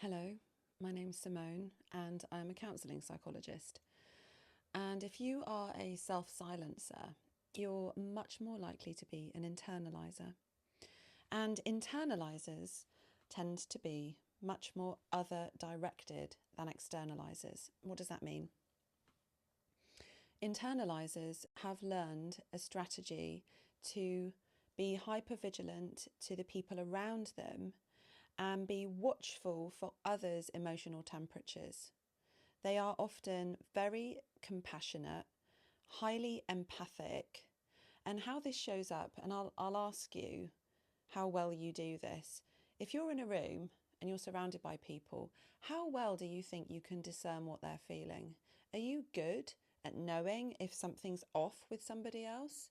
Hello, my name's Simone and I'm a counselling psychologist. And if you are a self silencer, you're much more likely to be an internalizer. And internalizers tend to be much more other directed than externalizers. What does that mean? Internalizers have learned a strategy to be hypervigilant to the people around them and be watchful for others' emotional temperatures. They are often very compassionate, highly empathic, and how this shows up, and I'll ask you how well you do this. If you're in a room and you're surrounded by people, how well do you think you can discern what they're feeling? Are you good at knowing if something's off with somebody else?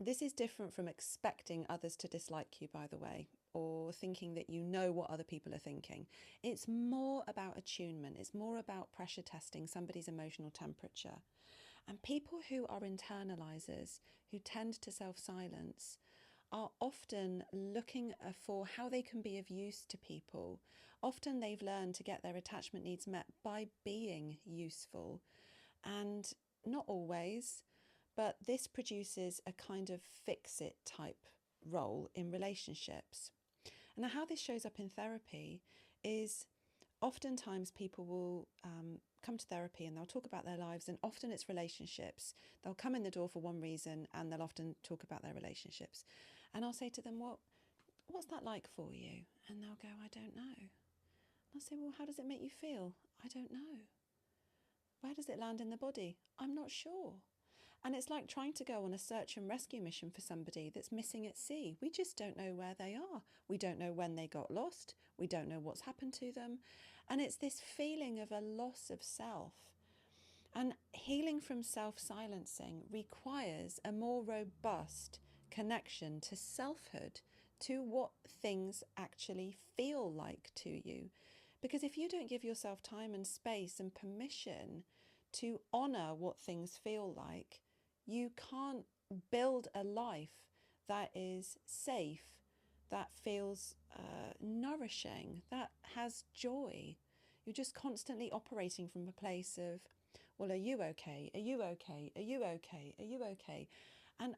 This is different from expecting others to dislike you, by the way, or thinking that you know what other people are thinking. It's more about attunement, it's more about pressure testing somebody's emotional temperature. And people who are internalizers, who tend to self silence, are often looking for how they can be of use to people. Often they've learned to get their attachment needs met by being useful. And not always, but this produces a kind of fix it type role in relationships. And now, how this shows up in therapy is oftentimes people will come to therapy and they'll talk about their lives, and often it's relationships. They'll come in the door for one reason and they'll often talk about their relationships. And I'll say to them, what's that like for you? And they'll go, I don't know. And I'll say, well, how does it make you feel? I don't know. Where does it land in the body? I'm not sure. And it's like trying to go on a search and rescue mission for somebody that's missing at sea. We just don't know where they are. We don't know when they got lost. We don't know what's happened to them. And it's this feeling of a loss of self. And healing from self silencing requires a more robust connection to selfhood, to what things actually feel like to you. Because if you don't give yourself time and space and permission to honour what things feel like, you can't build a life that is safe, that feels nourishing, that has joy. You're just constantly operating from a place of, well, are you okay? Are you okay? Are you okay? Are you okay? And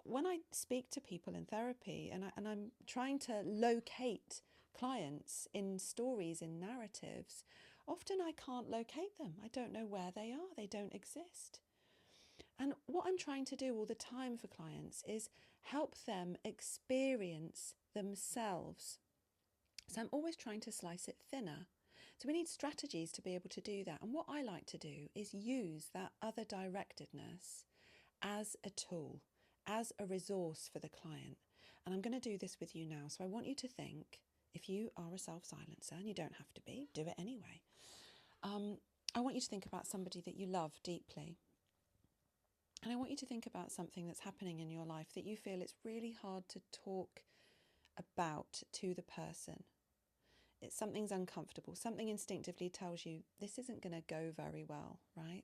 when I speak to people in therapy and I'm trying to locate clients in stories, in narratives, often I can't locate them. I don't know where they are. They don't exist. And what I'm trying to do all the time for clients is help them experience themselves. So I'm always trying to slice it thinner. So we need strategies to be able to do that. And what I like to do is use that other directedness as a tool, as a resource for the client. And I'm going to do this with you now. So I want you to think, if you are a self silencer, and you don't have to be, do it anyway. I want you to think about somebody that you love deeply. And I want you to think about something that's happening in your life that you feel it's really hard to talk about to the person. It's something's uncomfortable. Something instinctively tells you this isn't going to go very well, right?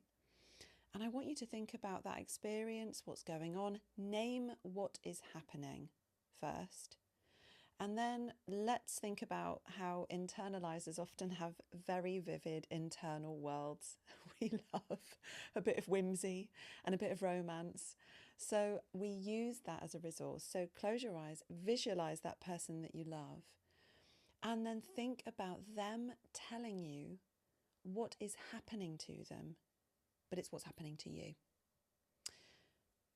And I want you to think about that experience, what's going on. Name what is happening first. And then let's think about how internalizers often have very vivid internal worlds. We love a bit of whimsy and a bit of romance. So we use that as a resource. So close your eyes, visualize that person that you love, and then think about them telling you what is happening to them, but it's what's happening to you.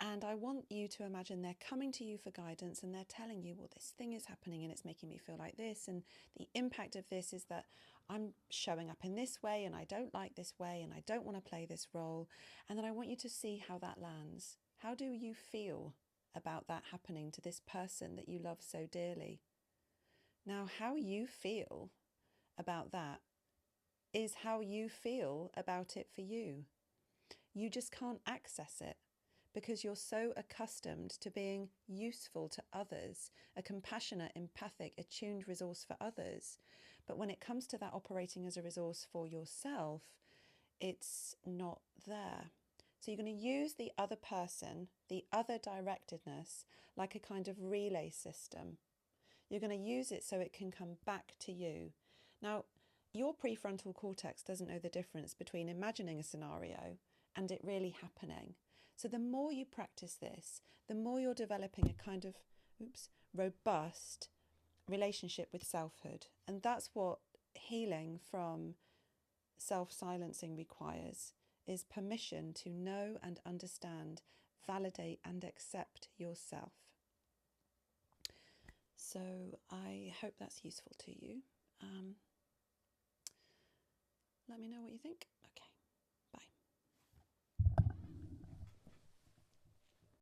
And I want you to imagine they're coming to you for guidance and they're telling you, well, this thing is happening and it's making me feel like this. And the impact of this is that I'm showing up in this way and I don't like this way and I don't want to play this role. And then I want you to see how that lands. How do you feel about that happening to this person that you love so dearly? Now, how you feel about that is how you feel about it for you. You just can't access it because you're so accustomed to being useful to others, a compassionate, empathic, attuned resource for others. But when it comes to that operating as a resource for yourself, it's not there. So you're going to use the other person, the other directedness, like a kind of relay system. You're going to use it so it can come back to you. Now, your prefrontal cortex doesn't know the difference between imagining a scenario and it really happening. So the more you practice this, the more you're developing a kind of robust relationship with selfhood. And that's what healing from self-silencing requires, is permission to know and understand, validate and accept yourself. So I hope that's useful to you. Let me know what you think. Okay.